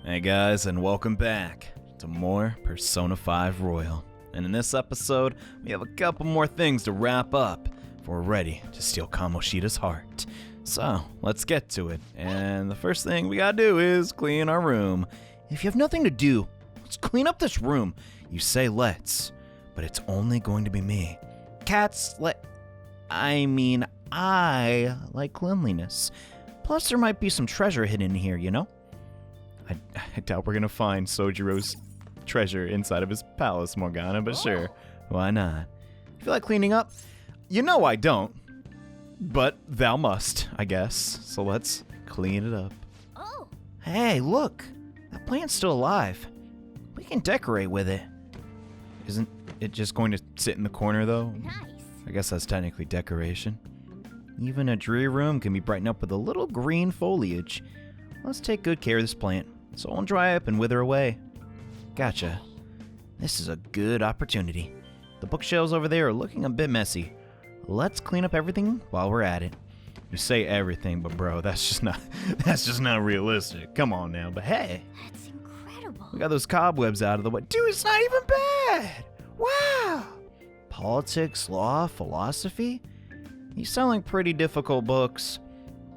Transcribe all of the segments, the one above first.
Hey guys, and welcome back to more Persona 5 Royal. And in this episode, we have a couple more things to wrap up before we're ready to steal Kamoshida's heart. So, let's get to it. And the first thing we gotta do is clean our room. If you have nothing to do, let's clean up this room. You say let's, but it's only going to be me. I like cleanliness. Plus, there might be some treasure hidden in here, you know? I doubt we're gonna find Sojiro's treasure inside of his palace, Morgana, but sure, why not? You feel like cleaning up? You know I don't, but thou must, I guess. So let's clean it up. Oh. Hey, look, that plant's still alive. We can decorate with it. Isn't it just going to sit in the corner, though? Nice. I guess that's technically decoration. Even a dreary room can be brightened up with a little green foliage. Let's take good care of this plant, so it won't dry up and wither away. Gotcha. This is a good opportunity. The bookshelves over there are looking a bit messy. Let's clean up everything while we're at it. You say everything, but bro, that's just not realistic. Come on now, but hey. That's incredible. We got those cobwebs out of the way. Dude, it's not even bad! Wow! Politics, law, philosophy? These sound like pretty difficult books.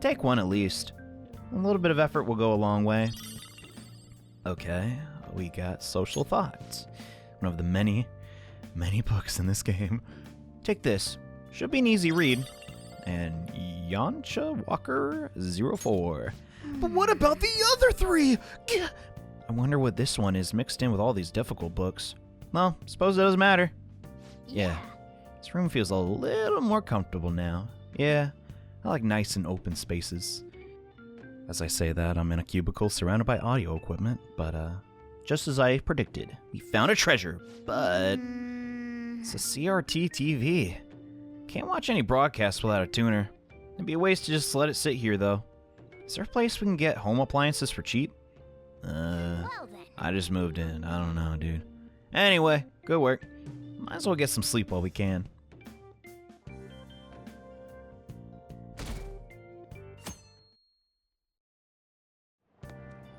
Take one at least. A little bit of effort will go a long way. Okay, we got Social Thoughts. One of the many books in this game. Take this. Should be an easy read. And Yancha Walker 04. But what about the other three? I wonder what this one is mixed in with all these difficult books. Well, suppose it doesn't matter. Yeah, this room feels a little more comfortable now. Yeah, I like nice and open spaces. As I say that, I'm in a cubicle surrounded by audio equipment, but just as I predicted, we found a treasure, but it's a CRT TV. Can't watch any broadcasts without a tuner. It'd be a waste to just let it sit here, though. Is there a place we can get home appliances for cheap? Well then. I just moved in. I don't know, dude. Anyway, good work. Might as well get some sleep while we can.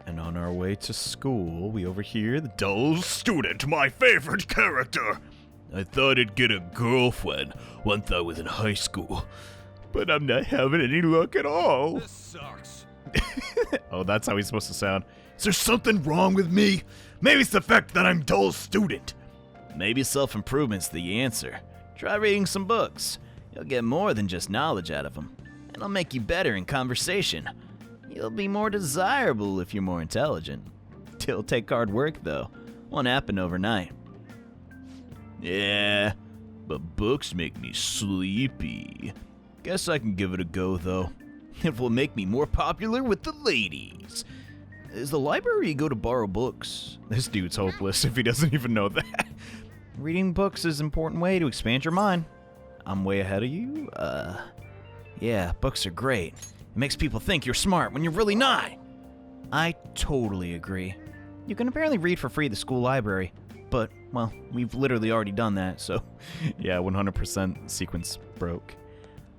And on our way to school, we overhear the dull student, my favorite character. I thought I'd get a girlfriend once I was in high school, but I'm not having any luck at all. This sucks. Oh, that's how he's supposed to sound. Is there something wrong with me? Maybe it's the fact that I'm dull student. Maybe self-improvement's the answer. Try reading some books. You'll get more than just knowledge out of them. And it'll make you better in conversation. You'll be more desirable if you're more intelligent. It'll take hard work, though. Won't happen overnight. Yeah, but books make me sleepy. Guess I can give it a go, though. It will make me more popular with the ladies. Is the library you go to borrow books? This dude's hopeless if he doesn't even know that. Reading books is an important way to expand your mind. I'm way ahead of you? Yeah, books are great. It makes people think you're smart when you're really not. I totally agree. You can apparently read for free at the school library, but, well, we've literally already done that, so yeah, 100% sequence broke.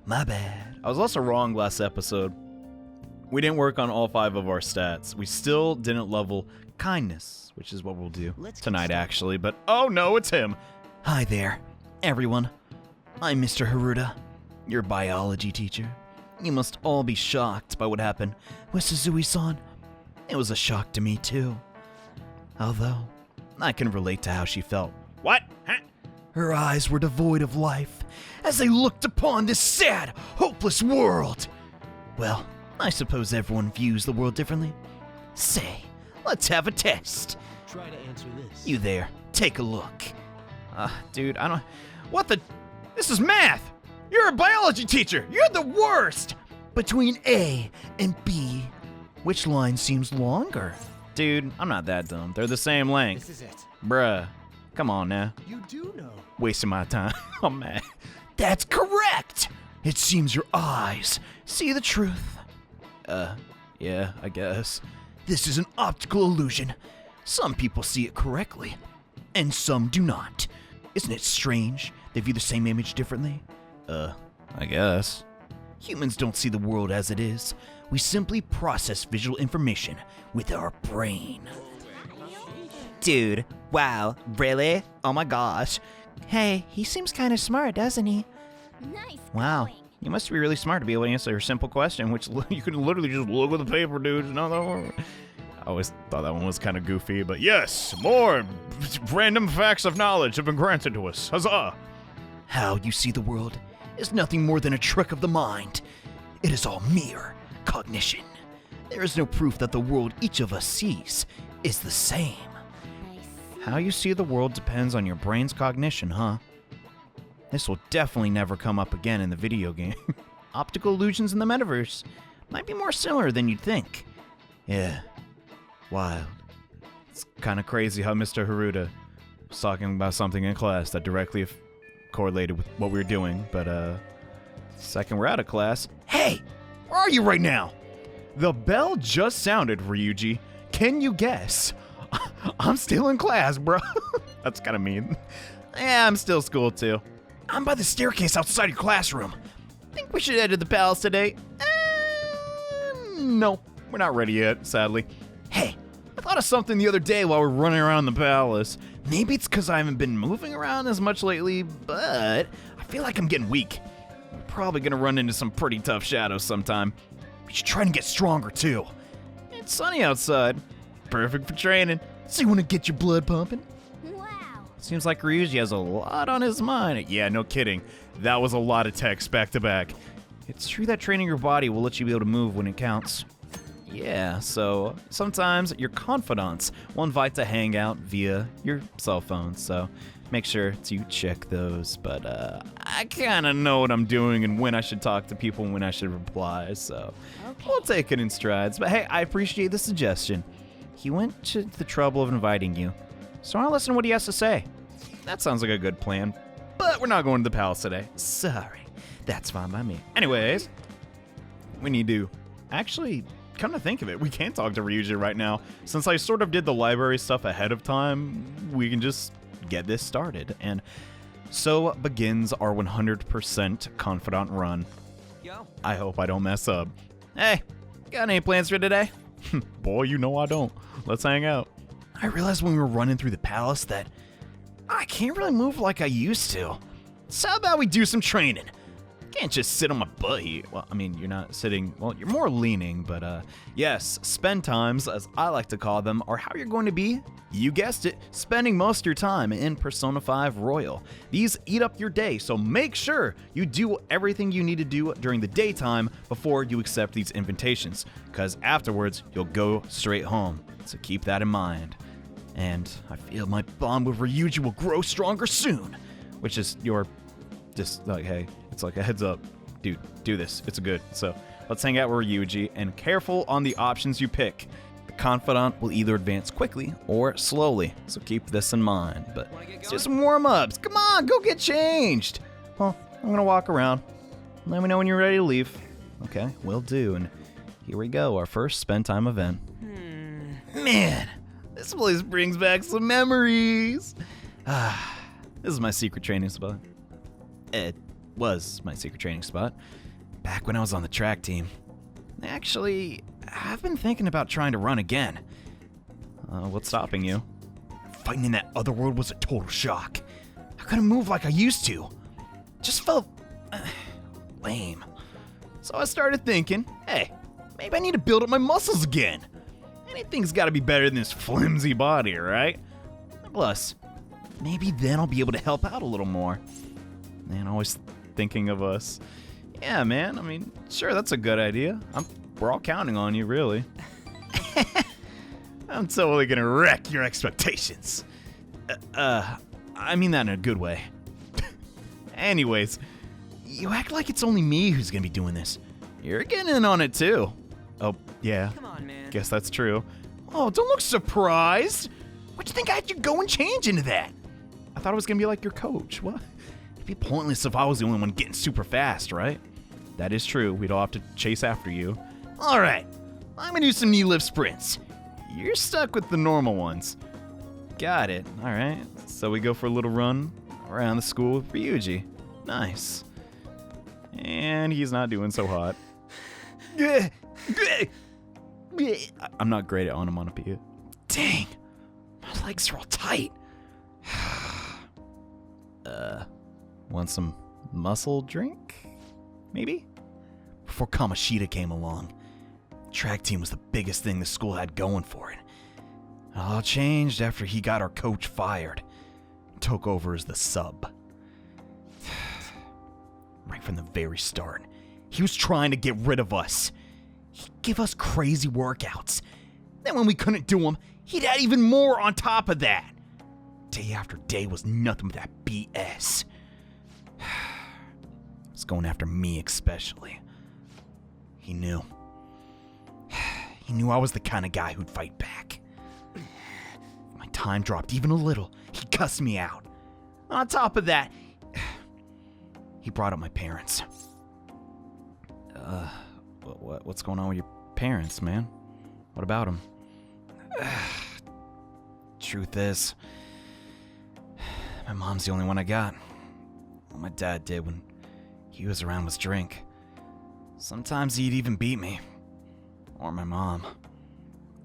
My bad. I was also wrong last episode. We didn't work on all 5 of our stats. We still didn't level kindness, which is what we'll do tonight, actually, but oh no, it's him. Hi there, everyone. I'm Mr. Haruta, your biology teacher. You must all be shocked by what happened with Suzui-san. It was a shock to me, too. Although, I can relate to how she felt. What? Huh? Her eyes were devoid of life as they looked upon this sad, hopeless world. Well, I suppose everyone views the world differently. Say, let's have a test. Try to answer this. You there, take a look. Dude, I don't... What the... This is math! You're a biology teacher! You're the worst! Between A and B, which line seems longer? Dude, I'm not that dumb. They're the same length. This is it. Bruh, come on now. You do know. Wasting my time. I'm mad. That's correct! It seems your eyes see the truth. Yeah, I guess. This is an optical illusion. Some people see it correctly, and some do not. Isn't it strange they view the same image differently? I guess. Humans don't see the world as it is. We simply process visual information with our brain. Dude, wow, really? Oh my gosh. Hey, he seems kind of smart, doesn't he? Nice Wow. going. You must be really smart to be able to answer a simple question, which you can literally just look at the paper, dude. No. I always thought that one was kind of goofy, but yes, more random facts of knowledge have been granted to us. Huzzah! How you see the world is nothing more than a trick of the mind. It is all mere cognition. There is no proof that the world each of us sees is the same. Nice. How you see the world depends on your brain's cognition, huh? This will definitely never come up again in the video game. Optical illusions in the metaverse might be more similar than you'd think. Yeah, wild. It's kind of crazy how Mr. Haruta was talking about something in class that directly correlated with what we were doing, but second we're out of class. Hey, where are you right now? The bell just sounded, Ryuji. Can you guess? I'm still in class, bro. That's kind of mean. Yeah, I'm still school too. I'm by the staircase outside your classroom. Think we should head to the palace today? No, we're not ready yet, sadly. Hey, I thought of something the other day while we were running around the palace. Maybe it's because I haven't been moving around as much lately, but I feel like I'm getting weak. I'm probably gonna run into some pretty tough shadows sometime. We should try and get stronger too. It's sunny outside. Perfect for training. So you wanna get your blood pumping? Wow. Seems like Ryuji has a lot on his mind. Yeah, no kidding. That was a lot of text back to back. It's true that training your body will let you be able to move when it counts. Yeah, so sometimes your confidants will invite to hang out via your cell phone, so make sure to check those. But I kind of know what I'm doing and when I should talk to people and when I should reply, so Okay. we'll take it in strides. But hey, I appreciate the suggestion. He went to the trouble of inviting you, so I'll listen to what he has to say. That sounds like a good plan, but we're not going to the palace today. Sorry, that's fine by me. Anyways, we need to actually, come to think of it, we can't talk to Ryuji right now. Since I sort of did the library stuff ahead of time, we can just get this started. And so begins our 100% confidant run. Yo. I hope I don't mess up. Hey, got any plans for today? Boy, you know I don't. Let's hang out. I realized when we were running through the palace that I can't really move like I used to. So how about we do some training? Can't just sit on my butt here. Well, I mean, you're not sitting, well, you're more leaning, but yes, spend times, as I like to call them, are how you're going to be, you guessed it, spending most of your time in Persona 5 Royal. These eat up your day, so make sure you do everything you need to do during the daytime before you accept these invitations, because afterwards, you'll go straight home. So keep that in mind. And I feel my bond with Ryuji will grow stronger soon, which is your, just like, hey, it's like a heads up, dude, do this, it's good. So let's hang out with Ryuji, and careful on the options you pick. The confidant will either advance quickly or slowly, so keep this in mind. But it's just some warm-ups. Come on, go get changed. Well, I'm gonna walk around. Let me know when you're ready to leave. Okay, will do. And here we go, our first spend time event. Man, this place brings back some memories. This is my secret training spot. It was my secret training spot back when I was on the track team. Actually, I've been thinking about trying to run again. What's stopping you? Fighting in that other world was a total shock. I couldn't move like I used to. Just felt lame. So I started thinking, hey, maybe I need to build up my muscles again. Anything's got to be better than this flimsy body, right? Plus, maybe then I'll be able to help out a little more. Man, always thinking of us. Yeah, man, I mean, sure, that's a good idea. We're all counting on you, really. I'm totally gonna wreck your expectations. I mean that in a good way. Anyways, you act like it's only me who's gonna be doing this. You're getting in on it too. Oh, yeah. Come on, man. Guess that's true. Oh, don't look surprised. What'd you think I had you go and change into that? I thought it was gonna be like your coach. What? It'd be pointless if I was the only one getting super fast, right? That is true. We'd all have to chase after you. All right, I'm gonna do some knee lift sprints. You're stuck with the normal ones. Got it. All right. So we go for a little run around the school with Ryuji. Nice. And he's not doing so hot. I'm not great at onomatopoeia. Dang, my legs are all tight. Want some muscle drink? Maybe? Before Kamoshida came along, the track team was the biggest thing the school had going for it. It all changed after he got our coach fired and took over as the sub. Right from the very start, he was trying to get rid of us. He'd give us crazy workouts. Then when we couldn't do them, he'd add even more on top of that. Day after day was nothing but that BS. He was going after me especially. He knew. He knew I was the kind of guy who'd fight back. If my time dropped even a little, he cussed me out. On top of that, he brought up my parents. What's going on with your parents, man? What about them? Truth is, my mom's the only one I got. What my dad did when he was around was drink. Sometimes he'd even beat me. Or my mom.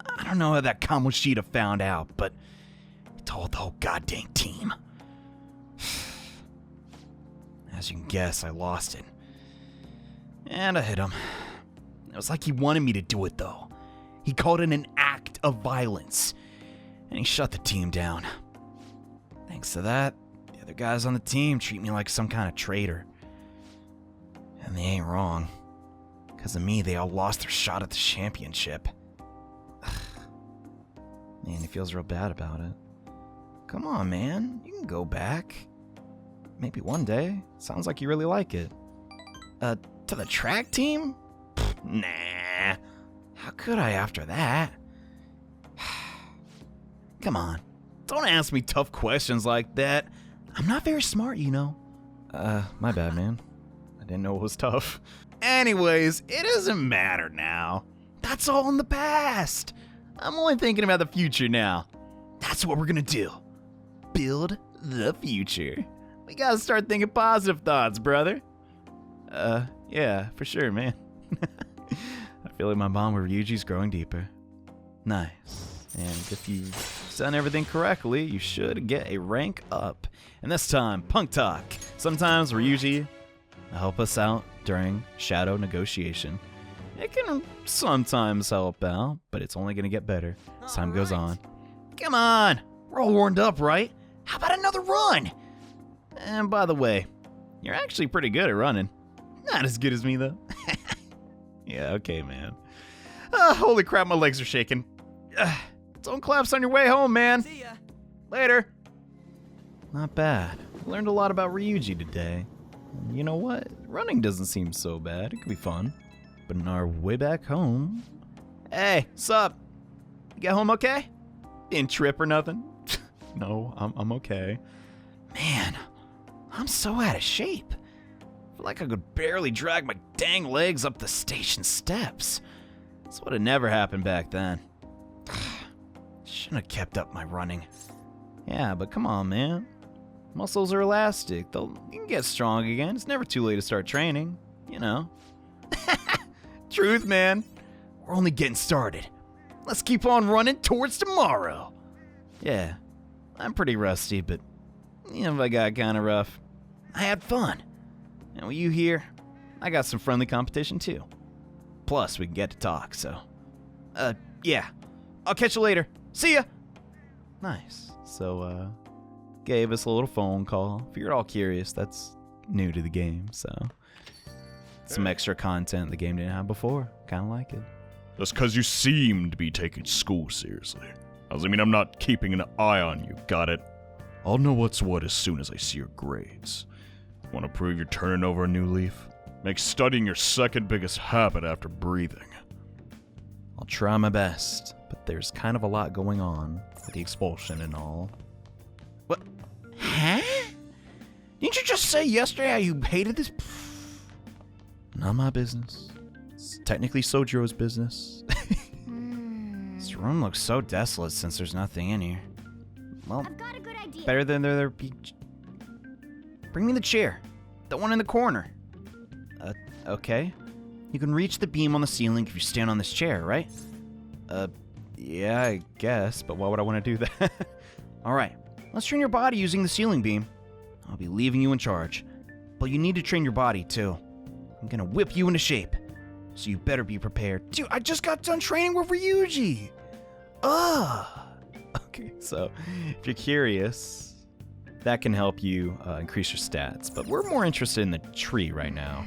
I don't know how that Kamoshida found out, but he told the whole goddamn team. As you can guess, I lost it. And I hit him. It was like he wanted me to do it, though. He called it an act of violence. And he shut the team down. Thanks to that, the other guys on the team treat me like some kind of traitor. And they ain't wrong. Because of me, they all lost their shot at the championship. Man, he feels real bad about it. Come on, man. You can go back. Maybe one day. Sounds like you really like it. To the track team? Nah. How could I after that? Come on. Don't ask me tough questions like that. I'm not very smart, you know. My bad, man. I didn't know it was tough. Anyways, it doesn't matter now. That's all in the past. I'm only thinking about the future now. That's what we're gonna do. Build the future. We gotta start thinking positive thoughts, brother. Yeah, for sure, man. I feel like my bond with Ryuji's growing deeper. Nice. And if you've done everything correctly, you should get a rank up. And this time, Punk Talk. Sometimes Ryuji will help us out during shadow negotiation. It can sometimes help out, but it's only going to get better as time goes on. Come on! We're all warmed up, right? How about another run? And by the way, you're actually pretty good at running. Not as good as me, though. Yeah, okay, man. Holy crap, my legs are shaking. Don't collapse on your way home, man. See ya. Later. Not bad. Learned a lot about Ryuji today. And you know what? Running doesn't seem so bad. It could be fun. But on our way back home... Hey, sup? You get home okay? Didn't trip or nothing? No, I'm okay. Man, I'm so out of shape. I feel like I could barely drag my dang legs up the station steps. This would have never happened back then. Shouldn't have kept up my running. Yeah, but come on, man. Muscles are elastic. You can get strong again. It's never too late to start training. You know. Truth, man. We're only getting started. Let's keep on running towards tomorrow. Yeah, I'm pretty rusty, but you know, I got kind of rough. I had fun. And with you here, I got some friendly competition too. Plus, we can get to talk, so. Yeah. I'll catch you later. See ya! Nice. So, gave us a little phone call. If you're all curious, that's new to the game, so. Some extra content the game didn't have before. Kinda like it. That's because you seem to be taking school seriously. Doesn't mean I'm not keeping an eye on you, got it? I'll know what's what as soon as I see your grades. Want to prove you're turning over a new leaf? Make studying your second biggest habit after breathing. I'll try my best, but there's kind of a lot going on with the expulsion and all. What? Huh? Didn't you just say yesterday how you hated this? Not my business. It's technically Sojiro's business. This room looks so desolate since there's nothing in here. Well, I've got a good idea. better than there be... Bring me the chair. The one in the corner. Okay. You can reach the beam on the ceiling if you stand on this chair, right? Yeah, I guess, but why would I want to do that? Alright, let's train your body using the ceiling beam. I'll be leaving you in charge. But you need to train your body, too. I'm gonna whip you into shape. So you better be prepared. Dude, I just got done training with Ryuji! Ugh! Okay, so if you're curious, that can help you increase your stats. But we're more interested in the tree right now.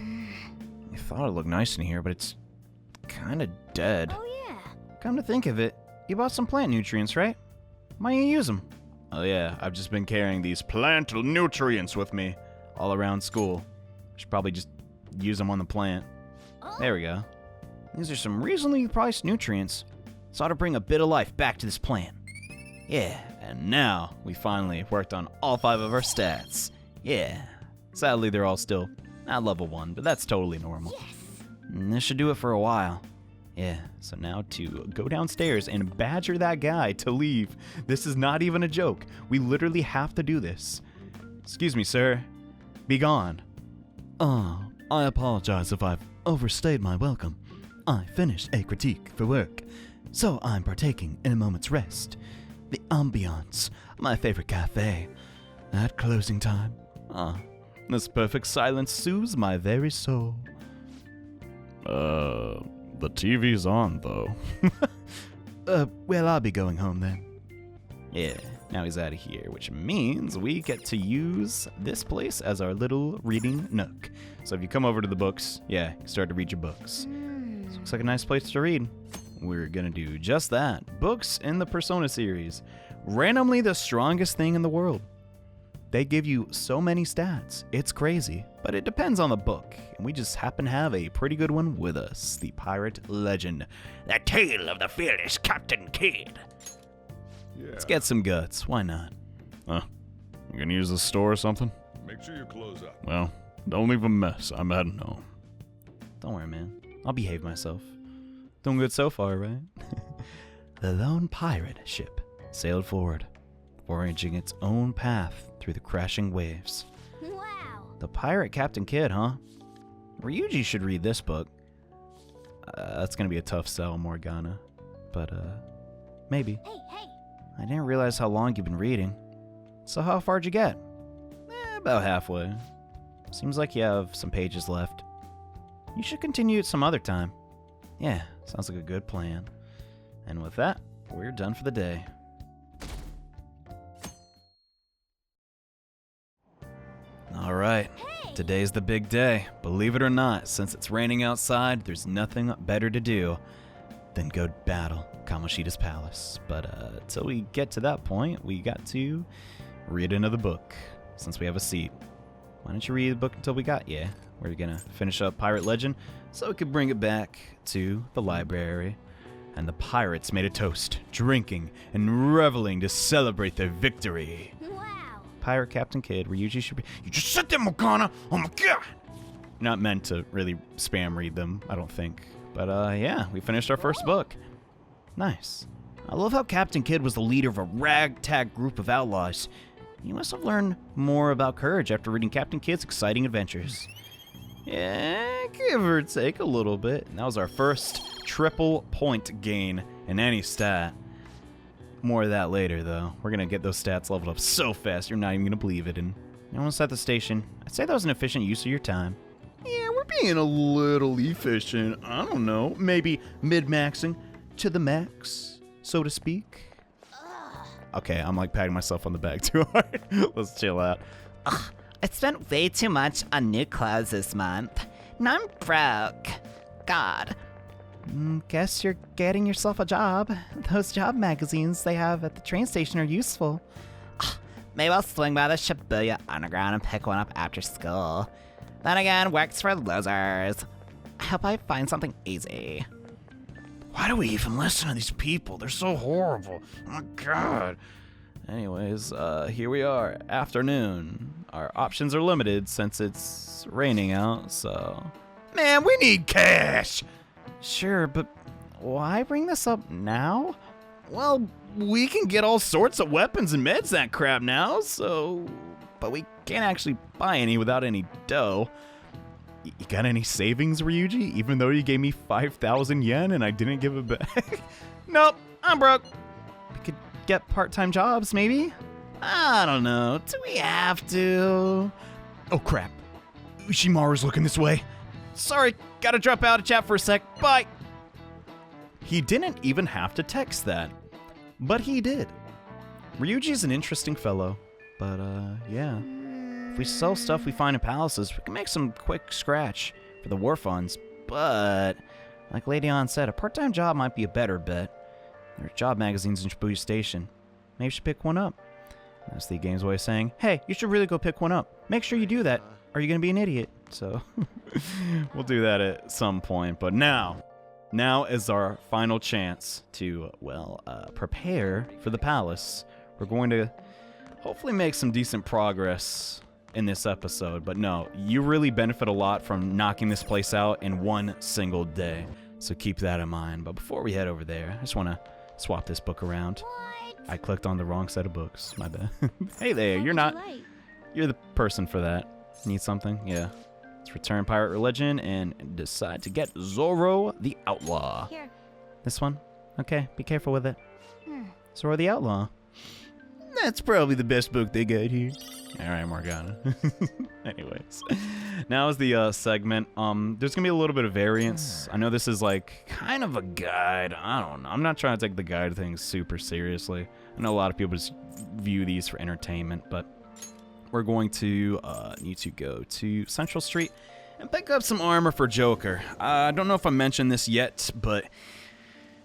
I thought it looked nice in here, but it's kind of dead. Oh, yeah. Come to think of it, you bought some plant nutrients, right? Why don't you use them? Oh yeah, I've just been carrying these plant nutrients with me all around school. Should probably just use them on the plant. Oh. There we go. These are some reasonably priced nutrients. So to bring a bit of life back to this plant. Yeah, and now we finally worked on all 5 of our stats. Yeah. Sadly, they're all still not level 1, but that's totally normal. Yes. And this should do it for a while. Yeah, so now to go downstairs and badger that guy to leave. This is not even a joke. We literally have to do this. Excuse me, sir. Be gone. Oh, I apologize if I've overstayed my welcome. I finished a critique for work, so I'm partaking in a moment's rest. The ambiance, my favorite cafe. At closing time, this perfect silence soothes my very soul. The TV's on, though. Well, I'll be going home then. Yeah, now he's out of here, which means we get to use this place as our little reading nook. So if you come over to the books, yeah, you start to read your books. This looks like a nice place to read. We're gonna do just that. Books in the Persona series. Randomly the strongest thing in the world. They give you so many stats. It's crazy, but it depends on the book. And we just happen to have a pretty good one with us. The Pirate Legend. The Tale of the Fearless Captain Kidd. Yeah. Let's get some guts. Why not? You gonna use the store or something? Make sure you close up. Well, don't leave a mess. I'm heading home. Don't worry, man. I'll behave myself. Doing good so far, right? The lone pirate ship sailed forward, forging its own path through the crashing waves. Wow. The Pirate Captain Kidd, huh? Ryuji should read this book. That's gonna be a tough sell, Morgana. But, maybe. Hey. I didn't realize how long you've been reading. So how far'd you get? About halfway. Seems like you have some pages left. You should continue it some other time. Yeah, sounds like a good plan. And with that, we're done for the day. All right, today's the big day. Believe it or not, since it's raining outside, there's nothing better to do than go battle Kamoshida's palace. But until we get to that point, we got to read another book, since we have a seat. Why don't you read the book until we got you? We're gonna finish up Pirate Legend, so we could bring it back to the library. And the pirates made a toast, drinking and reveling to celebrate their victory. Wow. Pirate Captain Kidd, Ryuji should be... You just sit there, Morgana! Oh my god! Not meant to really spam read them, I don't think. But yeah, we finished our first book. Nice. I love how Captain Kidd was the leader of a ragtag group of outlaws. You must have learned more about courage after reading Captain Kidd's exciting adventures. Yeah, give or take a little bit. And that was our first triple point gain in any stat. More of that later, though. We're gonna get those stats leveled up so fast, you're not even gonna believe it. And once at the station, I'd say that was an efficient use of your time. Yeah, we're being a little efficient. I don't know, maybe mid-maxing to the max, so to speak. Okay, I'm like patting myself on the back too hard. Let's chill out. I spent way too much on new clothes this month. Now I'm broke. God. Guess you're getting yourself a job. Those job magazines they have at the train station are useful. Maybe I'll swing by the Shibuya Underground and pick one up after school. Then again, works for losers. I hope I find something easy. Why do we even listen to these people? They're so horrible. Oh my god. Anyways, here we are, afternoon. Our options are limited since it's raining out, so... Man, we need cash! Sure, but why bring this up now? Well, we can get all sorts of weapons and meds that crap now, so... But we can't actually buy any without any dough. You got any savings, Ryuji? Even though you gave me 5,000 yen and I didn't give it back? Nope, I'm broke. We could get part-time jobs, maybe? I don't know. Do we have to? Oh, crap. Ushimaru's looking this way. Sorry, gotta drop out of chat for a sec. Bye. He didn't even have to text that, but he did. Ryuji's an interesting fellow, but yeah. If we sell stuff we find in palaces, we can make some quick scratch for the war funds, but like Lady Ann said, a part-time job might be a better bet. There are job magazines in Shibuya Station. Maybe you should pick one up. That's the game's way of saying, hey, you should really go pick one up. Make sure you do that, or you're gonna be an idiot. So, we'll do that at some point, but now is our final chance to, prepare for the palace. We're going to hopefully make some decent progress in this episode, but no, you really benefit a lot from knocking this place out in one single day, so keep that in mind. But before we head over there, I just want to swap this book around. What? I clicked on the wrong set of books, my bad. Hey there, you're the person for that. Need something? Yeah. Let's return pirate religion and decide to get Zoro the Outlaw. Here. This one? Okay, be careful with it. Zoro the Outlaw. That's probably the best book they got here. All right, Morgana. Anyways, now is the segment. There's gonna be a little bit of variance. I know this is like kind of a guide. I don't know. I'm not trying to take the guide thing super seriously. I know a lot of people just view these for entertainment, but we're going to need to go to Central Street and pick up some armor for Joker. I don't know if I mentioned this yet, but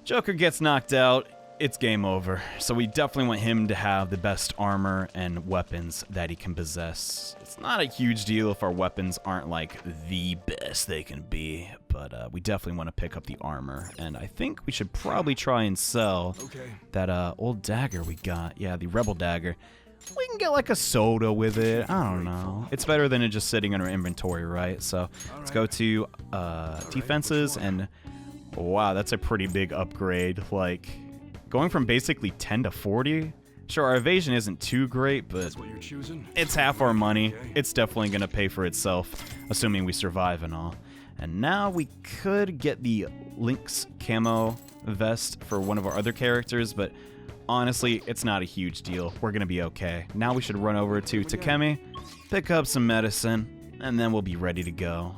Joker gets knocked out. It's game over. So we definitely want him to have the best armor and weapons that he can possess. It's not a huge deal if our weapons aren't like the best they can be, but we definitely want to pick up the armor. And I think we should probably try and sell that old dagger we got. Yeah, the Rebel dagger. We can get like a soda with it. I don't know. It's better than it just sitting in our inventory, right? So let's go to defenses, and wow, that's a pretty big upgrade. Like, going from basically 10 to 40. Sure, our evasion isn't too great, but it's half our money. It's definitely going to pay for itself, assuming we survive and all. And now we could get the Lynx camo vest for one of our other characters, but honestly, it's not a huge deal. We're going to be okay. Now we should run over to Takemi, pick up some medicine, and then we'll be ready to go.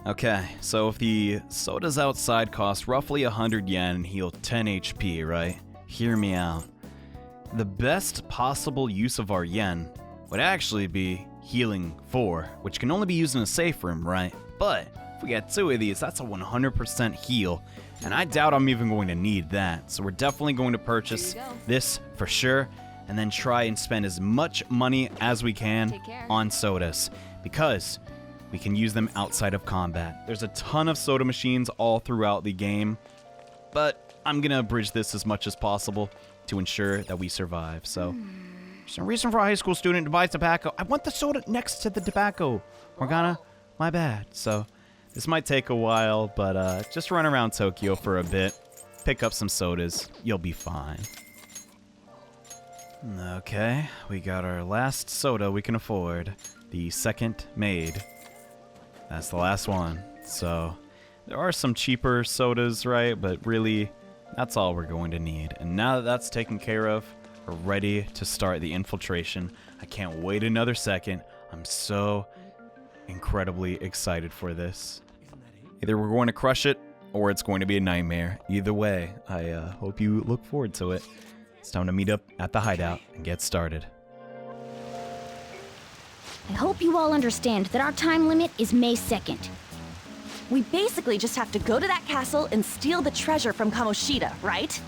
Okay, so if the sodas outside cost roughly 100 yen and heal 10 HP, right? Hear me out. The best possible use of our yen would actually be healing 4, which can only be used in a safe room, right? But if we get 2 of these, that's a 100% heal, and I doubt I'm even going to need that. So we're definitely going to purchase this for sure, and then try and spend as much money as we can on sodas, because we can use them outside of combat. There's a ton of soda machines all throughout the game, but I'm gonna abridge this as much as possible to ensure that we survive. So, there's no reason for a high school student to buy tobacco. I want the soda next to the tobacco. Morgana, my bad. So, this might take a while, but just run around Tokyo for a bit, pick up some sodas, you'll be fine. Okay, we got our last soda we can afford, the second made. That's the last one. So there are some cheaper sodas, right? But really, that's all we're going to need. And now that that's taken care of, we're ready to start the infiltration. I can't wait another second. I'm so incredibly excited for this. Either we're going to crush it, or it's going to be a nightmare. Either way, I hope you look forward to it. It's time to meet up at the hideout and get started. I hope you all understand that our time limit is May 2nd. We basically just have to go to that castle and steal the treasure from Kamoshida, right?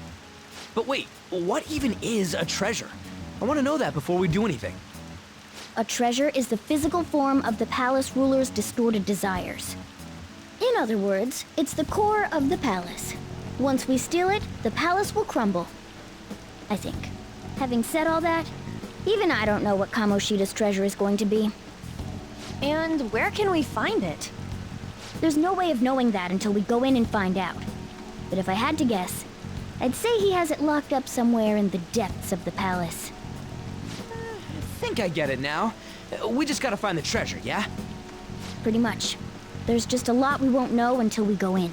But wait, what even is a treasure? I want to know that before we do anything. A treasure is the physical form of the palace ruler's distorted desires. In other words, it's the core of the palace. Once we steal it, the palace will crumble. I think. Having said all that, even I don't know what Kamoshida's treasure is going to be. And where can we find it? There's no way of knowing that until we go in and find out. But if I had to guess, I'd say he has it locked up somewhere in the depths of the palace. I think I get it now. We just gotta find the treasure, yeah? Pretty much. There's just a lot we won't know until we go in.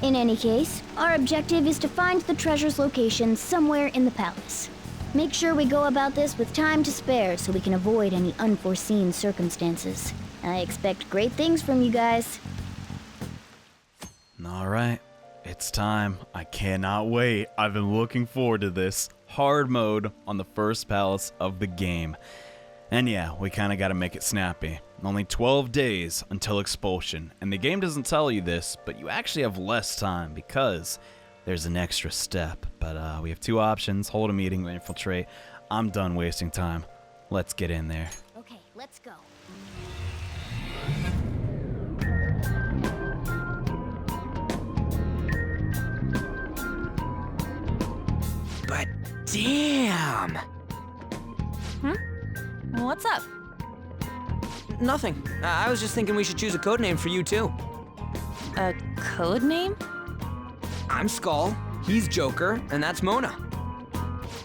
In any case, our objective is to find the treasure's location somewhere in the palace. Make sure we go about this with time to spare so we can avoid any unforeseen circumstances. I expect great things from you guys. All right, it's time. I cannot wait. I've been looking forward to this. Hard mode on the first palace of the game. And yeah, we kind of got to make it snappy. Only 12 days until expulsion. And the game doesn't tell you this, but you actually have less time because there's an extra step. But we have two options: hold a meeting or infiltrate. I'm done wasting time. Let's get in there. Okay, let's go. But damn! What's up? Nothing. I was just thinking we should choose a code name for you too. A code name? I'm Skull, he's Joker, and that's Mona.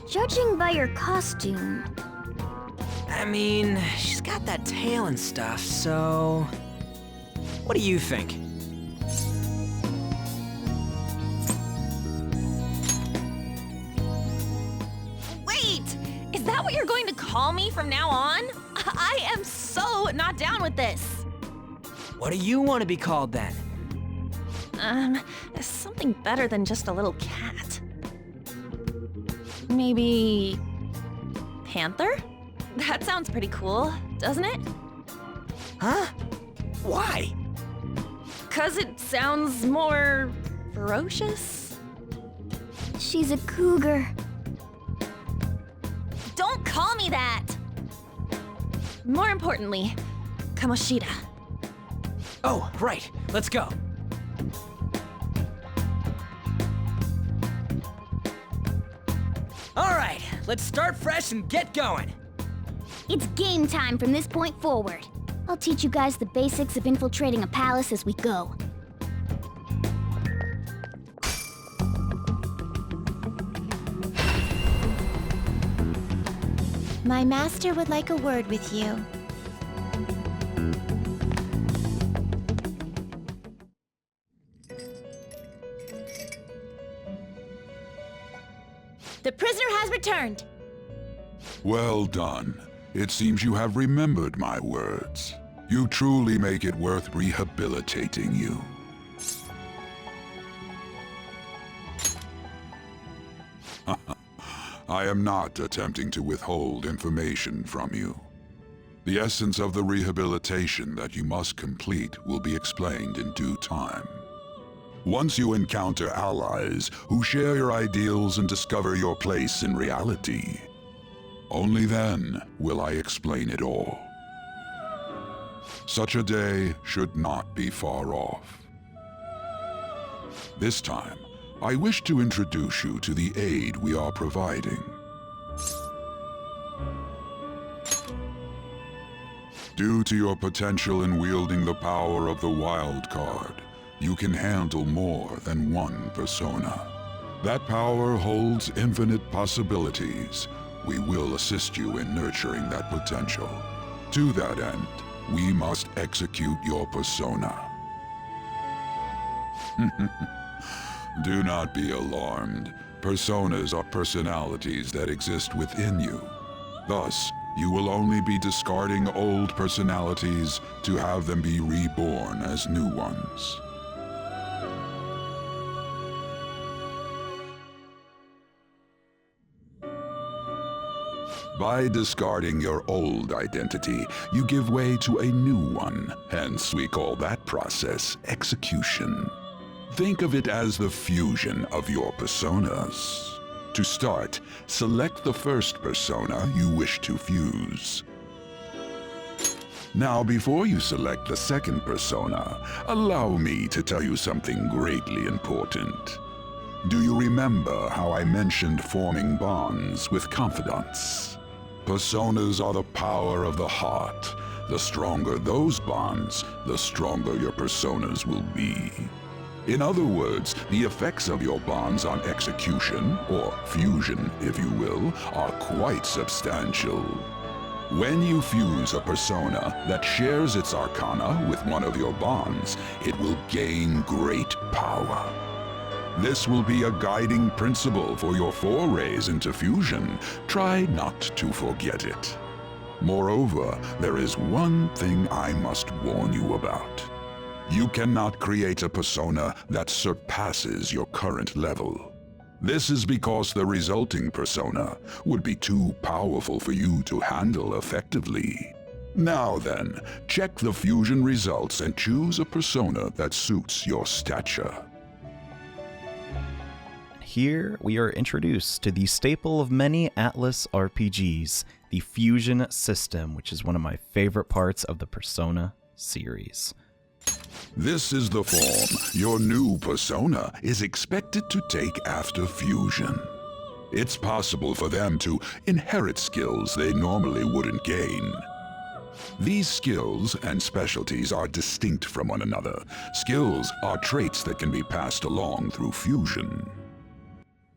Judging by your costume, I mean, she's got that tail and stuff, so... What do you think? Wait! Is that what you're going to call me from now on? I am so not down with this. What do you want to be called then? Something better than just a little cat. Maybe... Panther? That sounds pretty cool, doesn't it? Huh? Why? 'Cause it sounds more... ferocious? she's a cougar. Don't call me that! More importantly, Kamoshida. Oh, right. Let's go. All right, let's start fresh and get going. It's game time from this point forward. I'll teach you guys the basics of infiltrating a palace as we go. My master would like a word with you. The prisoner has returned. Well done. It seems you have remembered my words. You truly make it worth rehabilitating you. I am not attempting to withhold information from you. The essence of the rehabilitation that you must complete will be explained in due time. Once you encounter allies who share your ideals and discover your place in reality, only then will I explain it all. Such a day should not be far off. This time, I wish to introduce you to the aid we are providing. Due to your potential in wielding the power of the wild card, you can handle more than one persona. That power holds infinite possibilities. We will assist you in nurturing that potential. To that end, we must execute your persona. Do not be alarmed. Personas are personalities that exist within you. Thus, you will only be discarding old personalities to have them be reborn as new ones. By discarding your old identity, you give way to a new one. Hence, we call that process execution. Think of it as the fusion of your personas. To start, select the first persona you wish to fuse. Now, before you select the second persona, allow me to tell you something greatly important. Do you remember how I mentioned forming bonds with confidants? Personas are the power of the heart. The stronger those bonds, the stronger your personas will be. In other words, the effects of your bonds on execution, or fusion if you will, are quite substantial. When you fuse a persona that shares its arcana with one of your bonds, it will gain great power. This will be a guiding principle for your forays into fusion. Try not to forget it. Moreover, there is one thing I must warn you about. You cannot create a persona that surpasses your current level. This is because the resulting persona would be too powerful for you to handle effectively. Now then, check the fusion results and choose a persona that suits your stature. Here we are introduced to the staple of many Atlas RPGs, the fusion system, which is one of my favorite parts of the Persona series. This is the form your new persona is expected to take after fusion. It's possible for them to inherit skills they normally wouldn't gain. These skills and specialties are distinct from one another. Skills are traits that can be passed along through fusion.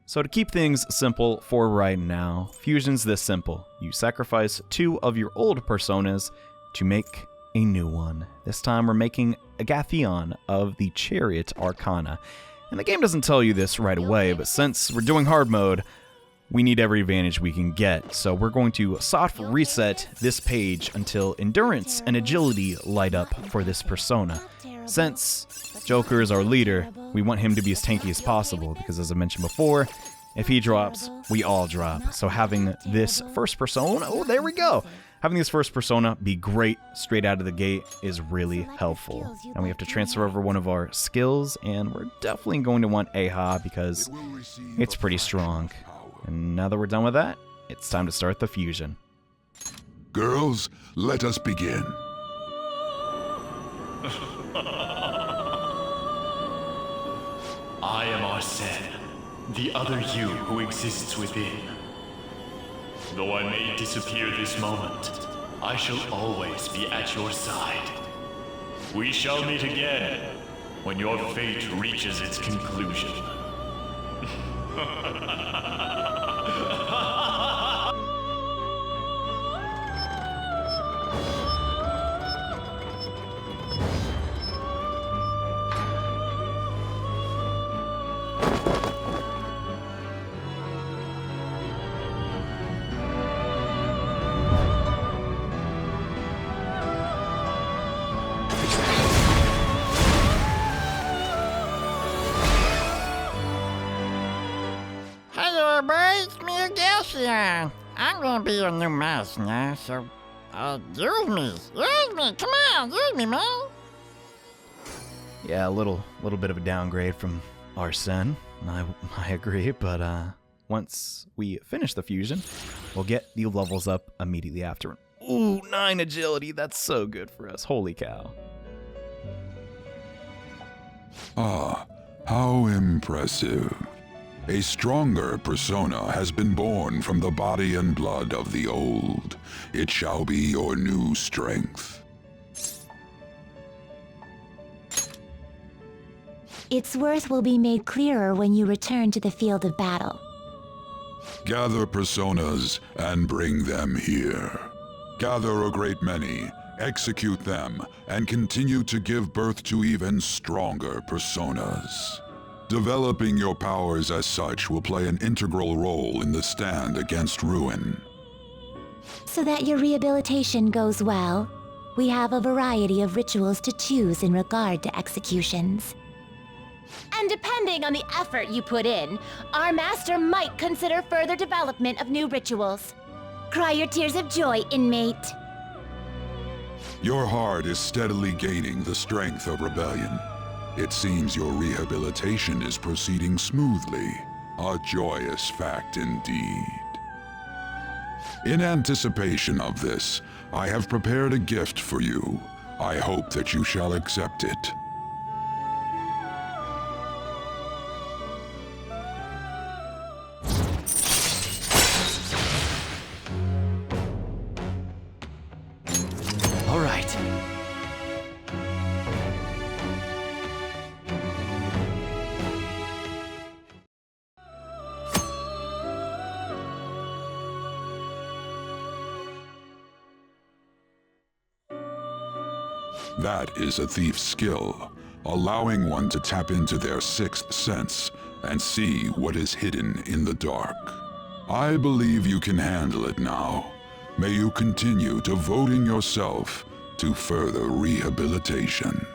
So to keep things simple for right now, fusion's this simple. You sacrifice 2 of your old personas to make a new one. This time we're making Agathion of the Chariot Arcana. And the game doesn't tell you this right away, but since we're doing hard mode, we need every advantage we can get. So we're going to soft reset this page until endurance and agility light up for this persona. Since Joker is our leader, we want him to be as tanky as possible, because as I mentioned before, if he drops, we all drop. So having this first persona, oh, there we go. Having this first persona be great straight out of the gate is really helpful. And we have to transfer over one of our skills, and we're definitely going to want Aha because it's pretty strong. And now that we're done with that, it's time to start the fusion. Girls, let us begin. I am Arsene, the other you who exists within. Though I may disappear this moment, I shall always be at your side. We shall meet again when your fate reaches its conclusion. Hello, boys. It's me, Agathion. I'm gonna be your new mouse now, so, use me. Come on, use me, man. Yeah, a little bit of a downgrade from Arsene. I agree, but once we finish the fusion, we'll get the levels up immediately after. Ooh, 9 agility. That's so good for us. Holy cow. Ah, how impressive. A stronger persona has been born from the body and blood of the old. It shall be your new strength. Its worth will be made clearer when you return to the field of battle. Gather personas and bring them here. Gather a great many, execute them, and continue to give birth to even stronger personas. Developing your powers as such will play an integral role in the stand against ruin. So that your rehabilitation goes well, we have a variety of rituals to choose in regard to executions. And depending on the effort you put in, our master might consider further development of new rituals. Cry your tears of joy, inmate. Your heart is steadily gaining the strength of rebellion. It seems your rehabilitation is proceeding smoothly. A joyous fact indeed. In anticipation of this, I have prepared a gift for you. I hope that you shall accept it. All right. That is a thief's skill, allowing one to tap into their sixth sense and see what is hidden in the dark. I believe you can handle it now. May you continue devoting yourself to further rehabilitation.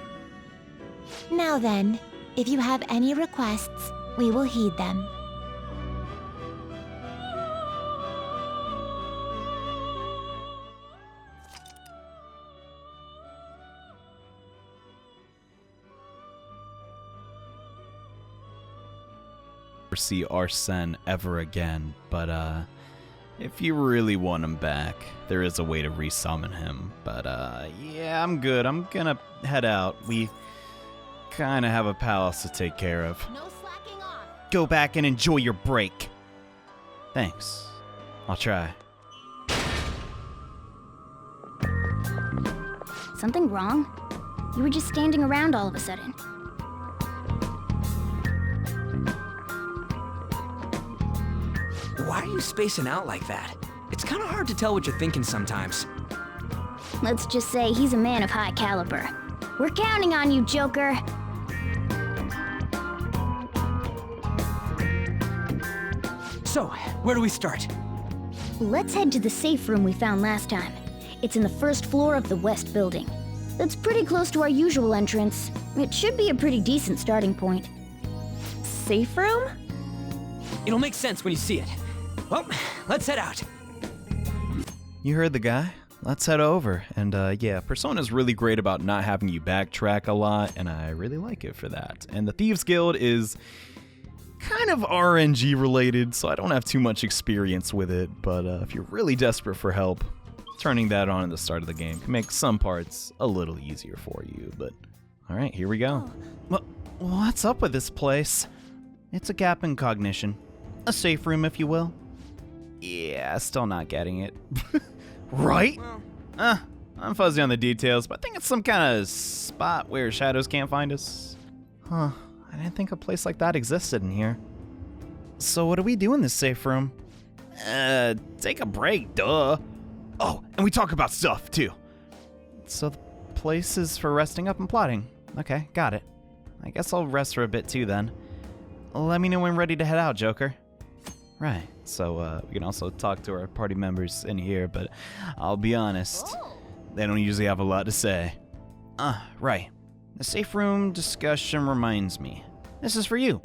Now then, if you have any requests, we will heed them. See Arsene ever again, but if you really want him back, there is a way to resummon him. But yeah, I'm good. I'm gonna head out. We kind of have a palace to take care of. No slacking off. Go back and enjoy your break. Thanks. I'll try. Something wrong? You were just standing around all of a sudden. Why are you spacing out like that? It's kind of hard to tell what you're thinking sometimes. Let's just say he's a man of high caliber. We're counting on you, Joker. So, where do we start? Let's head to the safe room we found last time. It's in the first floor of the west building. That's pretty close to our usual entrance. It should be a pretty decent starting point. Safe room? It'll make sense when you see it. Well, let's head out. You heard the guy. Let's head over. And yeah, Persona's really great about not having you backtrack a lot, and I really like it for that. And the Thieves Guild is kind of RNG related, so I don't have too much experience with it, but if you're really desperate for help, turning that on at the start of the game can make some parts a little easier for you. But all right, here we go. Well, what's up with this place? It's a gap in cognition. A safe room, if you will. Yeah, still not getting it. Right? I'm fuzzy on the details, but I think it's some kind of spot where shadows can't find us. Huh, I didn't think a place like that existed in here. So what do we do in this safe room? Take a break, duh. Oh, and we talk about stuff, too. So the place is for resting up and plotting. Okay, got it. I guess I'll rest for a bit, too, then. Let me know when ready to head out, Joker. Right, so we can also talk to our party members in here, but I'll be honest, they don't usually have a lot to say. Right. The safe room discussion reminds me. This is for you.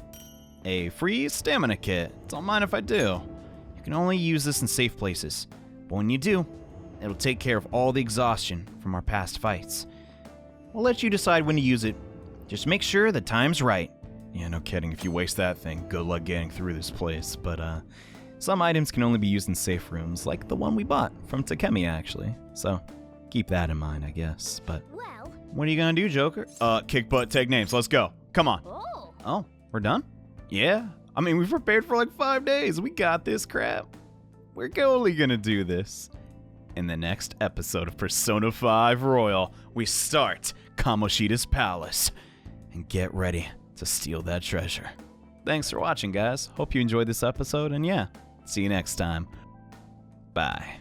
A free stamina kit. Don't mind if I do. You can only use this in safe places, but when you do, it'll take care of all the exhaustion from our past fights. We'll let you decide when to use it. Just make sure the time's right. Yeah, no kidding. If you waste that thing, good luck getting through this place. But, some items can only be used in safe rooms, like the one we bought from Takemi, actually. So, keep that in mind, I guess. But, what are you gonna do, Joker? Kick butt, take names. Let's go. Come on. Oh, we're done? Yeah. I mean, we've prepared for like 5 days. We got this crap. We're only gonna do this. In the next episode of Persona 5 Royal, we start Kamoshida's palace. And get ready to steal that treasure. Thanks for watching, guys. Hope you enjoyed this episode, and yeah, see you next time. Bye.